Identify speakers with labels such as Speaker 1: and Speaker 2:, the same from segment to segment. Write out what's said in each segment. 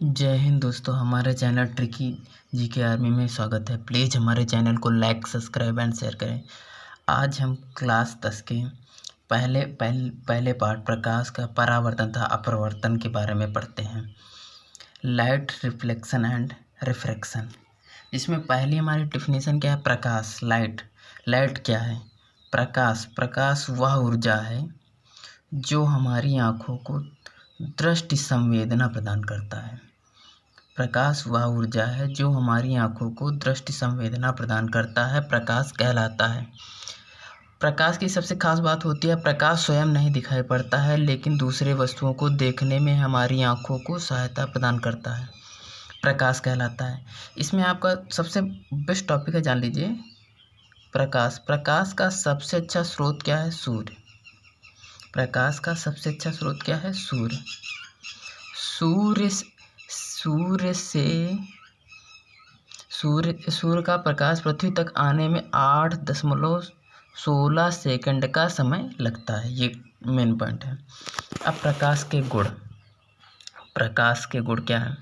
Speaker 1: जय हिंद दोस्तों, हमारे चैनल ट्रिकी जीके आर्मी में स्वागत है। प्लीज़ हमारे चैनल को लाइक, सब्सक्राइब एंड शेयर करें। आज हम क्लास 10 के पहले पार्ट प्रकाश का परावर्तन तथा अपवर्तन के बारे में पढ़ते हैं। Light reflection and refraction. इसमें पहली हमारी डिफिनीशन क्या है? प्रकाश, लाइट क्या है? प्रकाश वह ऊर्जा है जो हमारी आँखों को दृष्टि संवेदना प्रदान करता है। प्रकाश वह ऊर्जा है जो हमारी आँखों को दृष्टि संवेदना प्रदान करता है, प्रकाश कहलाता है। प्रकाश की सबसे खास बात होती है, प्रकाश स्वयं नहीं दिखाई पड़ता है, लेकिन दूसरे वस्तुओं को देखने में हमारी आँखों को सहायता प्रदान करता है, प्रकाश कहलाता है। इसमें आपका सबसे बेस्ट टॉपिक है, जान लीजिए। प्रकाश का सबसे अच्छा स्रोत क्या है? सूर्य। प्रकाश का सबसे अच्छा स्रोत क्या है? सूर्य। सूर्य का प्रकाश पृथ्वी तक आने में 8.16 सेकंड का समय लगता है। ये मेन पॉइंट है। अब प्रकाश के गुण क्या है?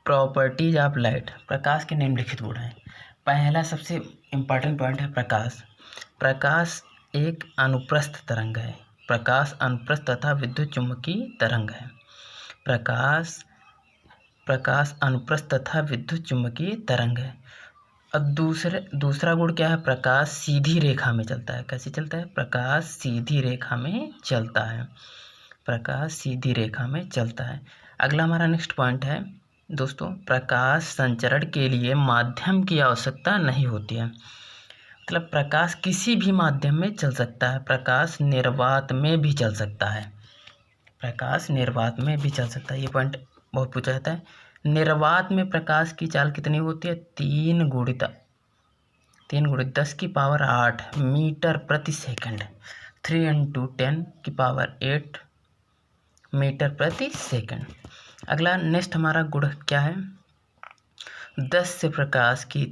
Speaker 1: Properties of light. प्रकाश के निम्नलिखित गुण हैं। पहला सबसे इम्पॉर्टेंट पॉइंट है प्रकाश एक अनुप्रस्थ तरंग है। प्रकाश अनुप्रस्थ तथा विद्युत चुम्बकीय तरंग है। प्रकाश अनुप्रस्थ तथा विद्युत चुम्बकीय तरंग है। और दूसरा गुण क्या है? प्रकाश सीधी रेखा में चलता है। कैसे चलता है? प्रकाश सीधी रेखा में चलता है। प्रकाश सीधी रेखा में चलता है। अगला हमारा नेक्स्ट पॉइंट है दोस्तों, प्रकाश संचरण के लिए माध्यम की आवश्यकता नहीं होती है। मतलब प्रकाश किसी भी माध्यम में चल सकता है। प्रकाश निर्वात में भी चल सकता है। ये पॉइंट बहुत पूछा जाता है। निर्वात में प्रकाश की चाल कितनी होती है? 3 गुणित 10⁸ मीटर प्रति सेकंड। 3 × 10⁸ मीटर प्रति सेकंड। अगला नेक्स्ट हमारा गुण क्या है? दृश्य प्रकाश की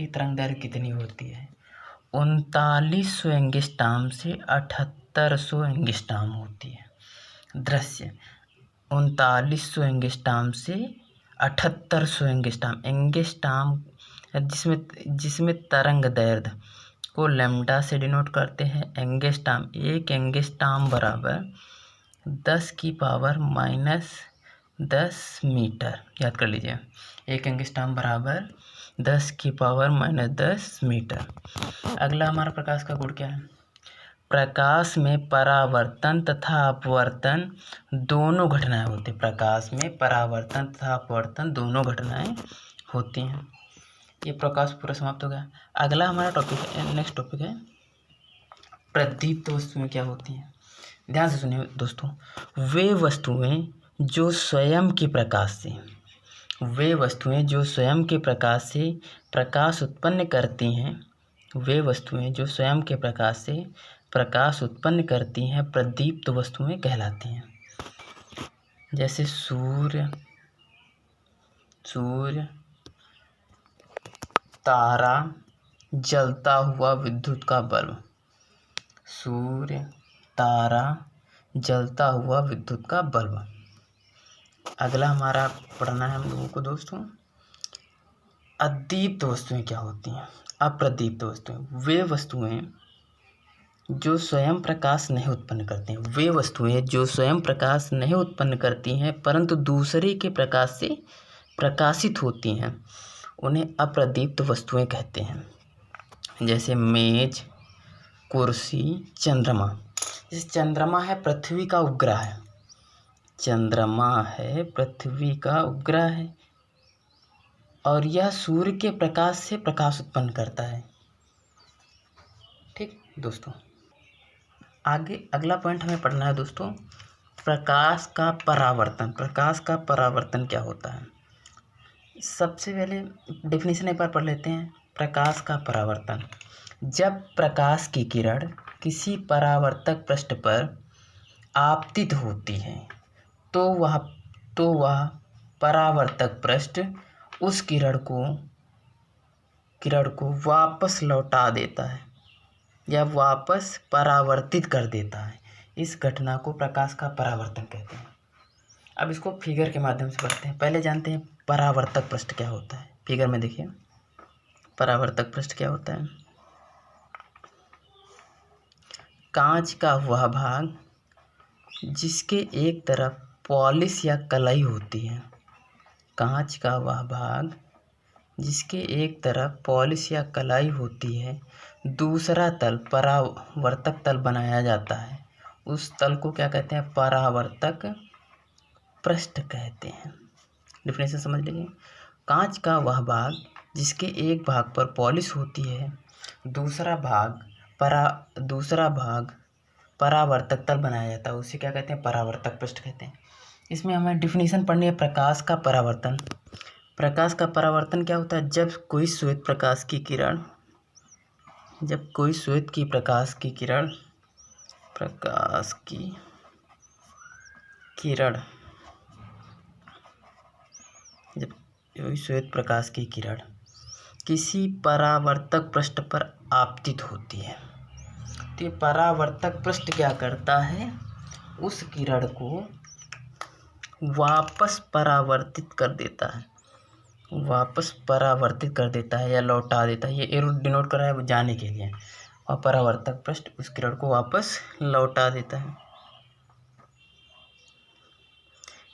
Speaker 1: तरंग दैर्घ्य कितनी होती है? 3900 एंगस्ट्रॉम से 7800 एंगस्ट्रॉम होती है। दृश्य 3900 एंगस्ट्रॉम से 7800 एंगस्ट्रॉम जिसमें तरंग दैर्घ्य को लैम्डा से डिनोट करते हैं। एंगस्ट्रॉम, एक एंगस्ट्रॉम बराबर 10⁻⁻10 मीटर। याद कर लीजिए, एक एंगस्ट्रॉम बराबर 10⁻⁻10 मीटर। अगला हमारा प्रकाश का गुण क्या है? प्रकाश में परावर्तन तथा अपवर्तन दोनों घटनाएं होती हैं। प्रकाश में परावर्तन तथा अपवर्तन दोनों घटनाएं होती हैं। ये प्रकाश पूरा समाप्त हो गया। अगला हमारा नेक्स्ट टॉपिक है प्रदीप्त वस्तुएं क्या होती हैं। ध्यान से सुनिए दोस्तों। वे वस्तुएं जो स्वयं के प्रकाश से प्रकाश उत्पन्न करती हैं, प्रदीप्त वस्तुएं कहलाती हैं। जैसे सूर्य, तारा, जलता हुआ विद्युत का बल्ब। अगला हमारा पढ़ना है हम लोगों को दोस्तों, अदीप्त वस्तुएं क्या होती हैं? अप्रदीप्त वस्तुएं वे वस्तुएं जो स्वयं प्रकाश नहीं उत्पन्न करती हैं परंतु दूसरे के प्रकाश से प्रकाशित होती हैं, उन्हें अप्रदीप्त वस्तुएं कहते हैं। जैसे मेज, कुर्सी, चंद्रमा। जैसे चंद्रमा है पृथ्वी का उपग्रह है और यह सूर्य के प्रकाश से प्रकाश उत्पन्न करता है। ठीक दोस्तों, आगे अगला पॉइंट हमें पढ़ना है दोस्तों, प्रकाश का परावर्तन क्या होता है? सबसे पहले डेफिनेशन एक बार पढ़ लेते हैं। प्रकाश का परावर्तन, जब प्रकाश की किरण किसी परावर्तक पृष्ठ पर आपतित होती है तो वह परावर्तक पृष्ठ उस किरण को वापस लौटा देता है या वापस परावर्तित कर देता है। इस घटना को प्रकाश का परावर्तन कहते हैं। अब इसको फिगर के माध्यम से पढ़ते हैं। पहले जानते हैं परावर्तक पृष्ठ क्या होता है। फिगर में देखिए परावर्तक पृष्ठ क्या होता है। कांच का वह भाग जिसके एक तरफ पॉलिश या कलाई होती है। कांच का वह भाग जिसके एक तरफ पॉलिश या कलाई होती है, दूसरा तल परावर्तक तल बनाया जाता है। उस तल को क्या कहते हैं? परावर्तक पृष्ठ कहते हैं। डिफिनेशन समझ लीजिए। कांच का वह भाग जिसके एक भाग पर पॉलिश होती है, दूसरा भाग परावर्तक तल बनाया जाता है, उसे क्या कहते हैं? परावर्तक पृष्ठ कहते हैं। इसमें हमें डिफिनेशन पढ़नी है प्रकाश का परावर्तन। प्रकाश का परावर्तन क्या होता है? जब कोई श्वेत प्रकाश की किरण जब कोई श्वेत प्रकाश की किरण किसी परावर्तक पृष्ठ पर आपतित होती है, तो ये परावर्तक पृष्ठ क्या करता है? उस किरण को वापस परावर्तित कर देता है या लौटा देता है। ये एरो डिनोट कर रहा है वो जाने के लिए, और परावर्तक पृष्ठ उस किरण को वापस लौटा देता है।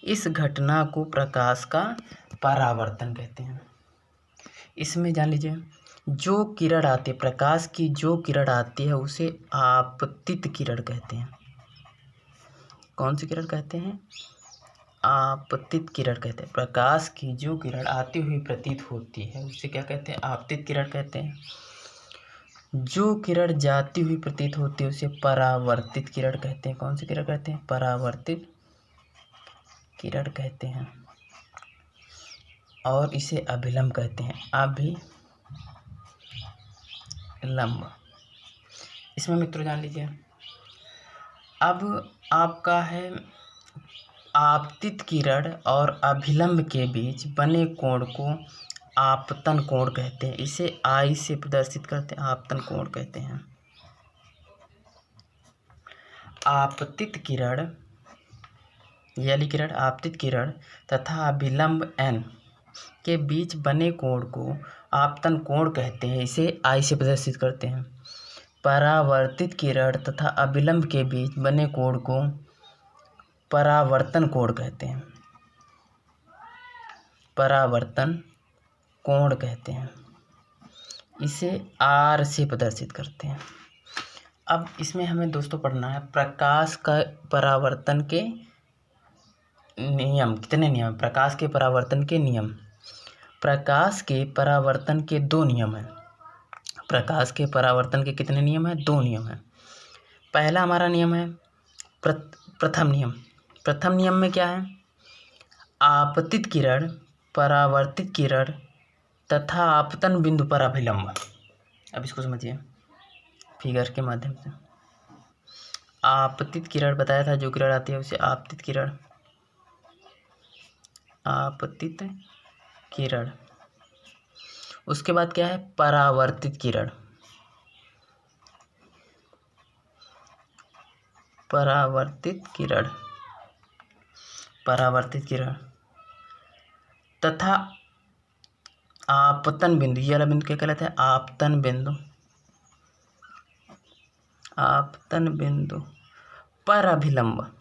Speaker 1: इस घटना को प्रकाश का परावर्तन कहते हैं। इसमें जान लीजिए, जो किरण आती है, प्रकाश की जो किरण आती है उसे आपतित किरण कहते हैं। कौन सी किरण कहते हैं? आपतित किरण कहते हैं। प्रकाश की जो किरण आती हुई प्रतीत होती है उसे क्या कहते हैं? आपतित किरण कहते हैं। जो किरण जाती हुई प्रतीत होती है उसे परावर्तित किरण कहते हैं। कौन सी किरण कहते हैं? परावर्तित किरण कहते हैं। और इसे अभिलंब कहते हैं। अभिलंब। इसमें मित्रों जान लीजिए, अब आपका है आपतित किरण और अभिलंब के बीच बने कोण को आपतन कोण कहते हैं। इसे आई से प्रदर्शित करते हैं, आपतन कोण कहते हैं। आपतित किरण तथा अभिलंब n के बीच बने कोण को आपतन कोण कहते हैं। इसे आई से प्रदर्शित करते हैं। परावर्तित किरण तथा अभिलंब के बीच बने कोण को परावर्तन कोण कहते हैं। परावर्तन कोण कहते हैं। इसे आर से प्रदर्शित करते हैं। अब इसमें हमें दोस्तों पढ़ना है प्रकाश का परावर्तन के नियम। कितने नियम? प्रकाश के परावर्तन के नियम। प्रकाश के परावर्तन के 2 नियम हैं। प्रकाश के परावर्तन के कितने नियम हैं? 2 नियम हैं। पहला हमारा नियम है प्रथम नियम। प्रथम नियम में क्या है? आपतित किरण, परावर्तित किरण तथा आपतन बिंदु पर अभिलंब। अब इसको समझिए फिगर के माध्यम से। आपतित किरण बताया था, जो किरण आती है उसे आपतित किरण। उसके बाद क्या है? परावर्तित किरण। तथा आपतन बिंदु। ये वाला बिंदु क्या कहलाता है? आपतन बिंदु पर अभिलंब।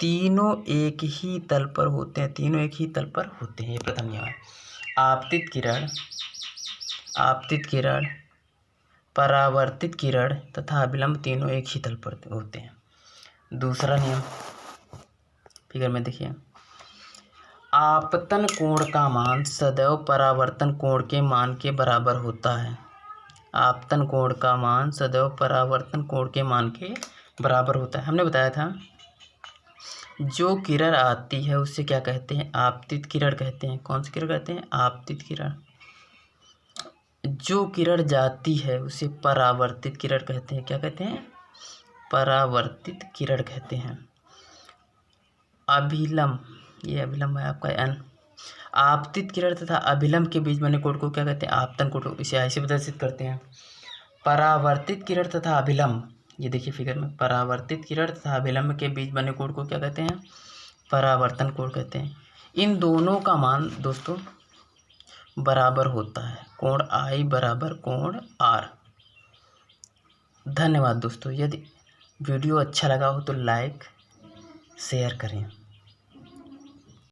Speaker 1: तीनों एक ही तल पर होते हैं। ये प्रथम नियम है। आपतित किरण, परावर्तित किरण तथा अभिलंब तीनों एक ही तल पर होते हैं। दूसरा नियम फिगर में देखिए, आपतन कोण का मान सदैव परावर्तन कोण के मान के बराबर होता है। आपतन कोण का मान सदैव परावर्तन कोण के मान के बराबर होता है। हमने बताया था जो किरण आती है उसे क्या कहते हैं? आपतित किरण कहते हैं। कौन सी किरण कहते हैं? आपतित किरण। जो किरण जाती है उसे परावर्तित किरण कहते हैं। क्या कहते हैं? परावर्तित किरण कहते हैं। अभिलंब, ये अभिलंब है आपका n। आपतित किरण तथा अभिलंब के बीच बने कोण को क्या कहते हैं? आपतन कोण। इसे ऐसे प्रदर्शित करते हैं। परावर्तित किरण तथा अभिलंब ये देखिए फिगर में, परावर्तित किरण तथा अभिलंब के बीच बने कोण को क्या कहते हैं? परावर्तन कोण कहते हैं। इन दोनों का मान दोस्तों बराबर होता है, कोण I बराबर कोण R। धन्यवाद दोस्तों। यदि वीडियो अच्छा लगा हो तो लाइक शेयर करें।